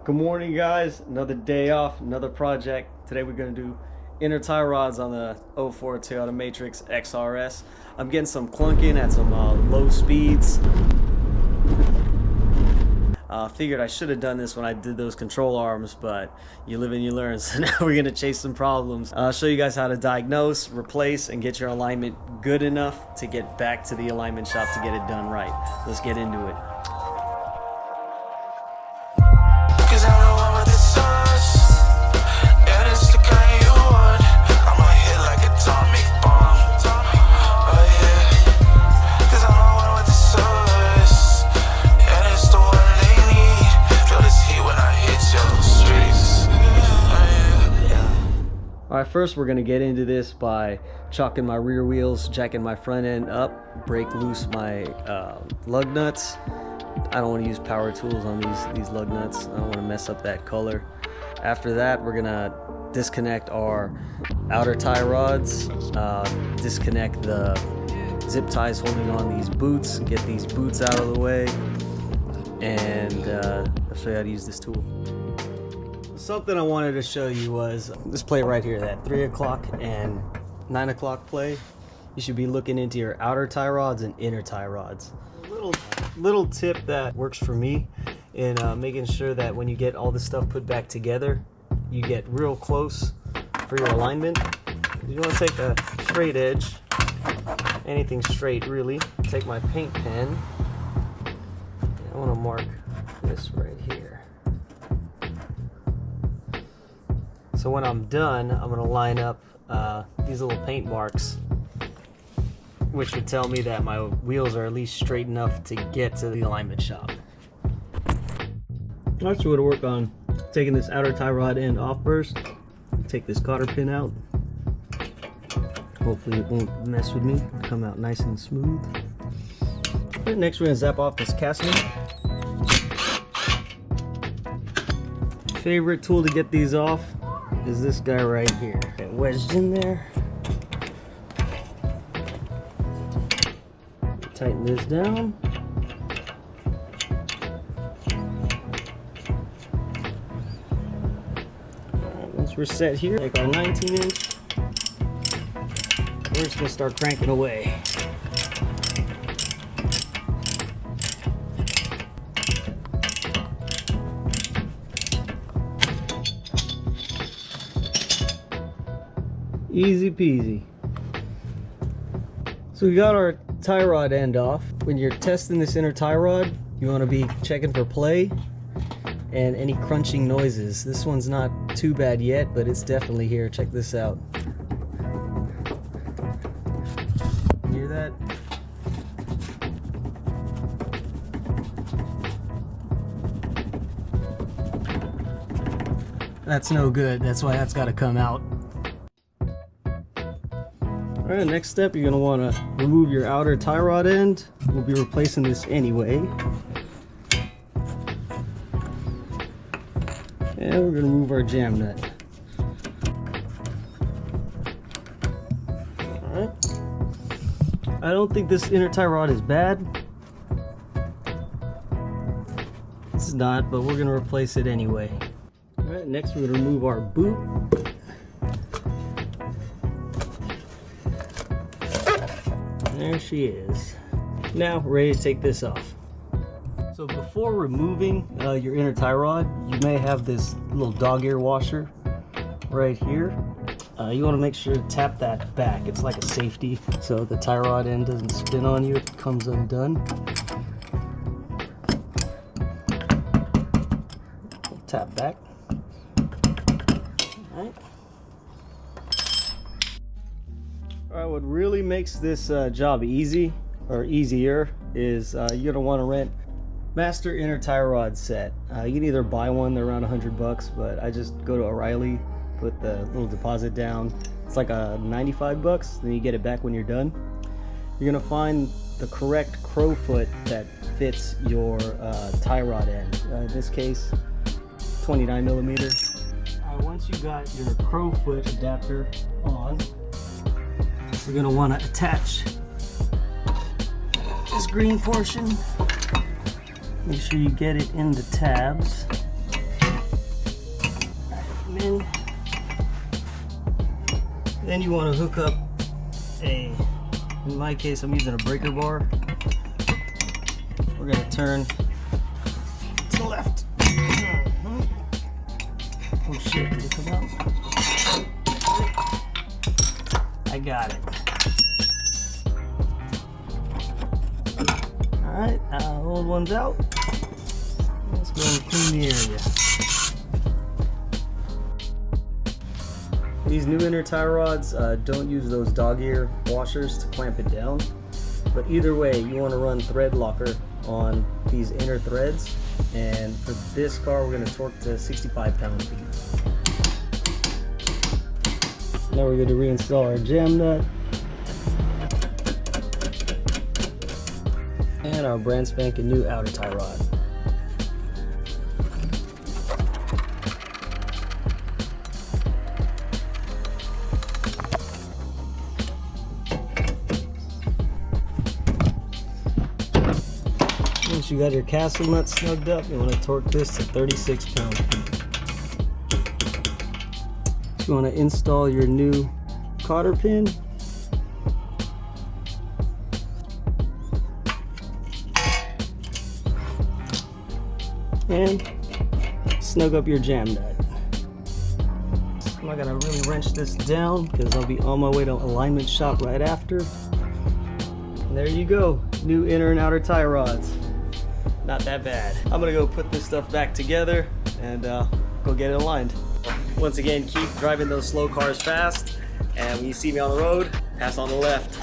Good morning, guys. Another day off, another project. Today we're going to do inner tie rods on the 04 Toyota Matrix XRS. I'm getting some clunking at some low speeds. Figured I should have done this when I did those control arms, but you live and you learn. So now we're going to chase some problems. I'll show you guys how to diagnose, replace, and get your alignment good enough to get back to the alignment shop to get it done right. Let's get into it. Alright, first we're going to get into this by chalking my rear wheels, jacking my front end up, break loose my lug nuts. I don't want to use power tools on these lug nuts. I don't want to mess up that color. After that, we're going to disconnect our outer tie rods, disconnect the zip ties holding on these boots, get these boots out of the way, and I'll show you how to use this tool. Something I wanted to show you was this play right here, that 3 o'clock and 9 o'clock play. You should be looking into your outer tie rods and inner tie rods. Little tip that works for me in making sure that when you get all this stuff put back together, you get real close for your alignment. You want to take a straight edge, anything straight really. Take my paint pen. I want to mark this right here. So when I'm done, I'm going to line up these little paint marks, which would tell me that my wheels are at least straight enough to get to the alignment shop. Next, we're going to work on taking this outer tie rod end off first. Take this cotter pin out. Hopefully it won't mess with me. It'll come out nice and smooth. Right, next, we're going to zap off this casting. Favorite tool to get these off is this guy right here. Get wedged in there. Tighten this down. Alright, once we're set here, take our 19-inch. We're just gonna start cranking away. Easy peasy. So we got our tie rod end off. When you're testing this inner tie rod, you want to be checking for play and any crunching noises. This one's not too bad yet, but it's definitely here. Check this out. Hear that? That's no good. That's why that's got to come out. Alright, next step, you're going to want to remove your outer tie rod end. We'll be replacing this anyway. And we're going to remove our jam nut. Alright. I don't think this inner tie rod is bad. It's not, but we're going to replace it anyway. Alright, next we're going to remove our boot. There she is. Now we're ready to take this off. So before removing your inner tie rod, you may have this little dog ear washer right here. You want to make sure to tap that back. It's like a safety, so the tie rod end doesn't spin on you if it comes undone. Tap back. All right. Alright, what really makes this job easy, or easier, is you're going to want to rent Master Inner Tie Rod set. You can either buy one, they're around $100, but I just go to O'Reilly, put the little deposit down. It's like $95, then you get it back when you're done. You're going to find the correct crow foot that fits your tie rod end. In this case, 29mm. Alright, once you got your crow foot adapter on, we're going to want to attach this green portion. Make sure you get it in the tabs. Then you want to hook up in my case I'm using a breaker bar. We're going to turn to the left. Oh shit, did it come out? I got it. Alright, old one's out. Let's go and clean the area. These new inner tie rods don't use those dog ear washers to clamp it down. But either way, you want to run Threadlocker on these inner threads. And for this car, we're going to torque to 65 pound-feet. Now we're going to reinstall our jam nut. And our brand spanking new outer tie rod. Once you got your castle nut snugged up, you want to torque this to 36 pound-feet. You want to install your new cotter pin. And snug up your jam nut. I'm not gonna really wrench this down because I'll be on my way to alignment shop right after. And there you go, new inner and outer tie rods. Not that bad. I'm gonna go put this stuff back together and go get it aligned. Once again, keep driving those slow cars fast, and when you see me on the road, pass on the left.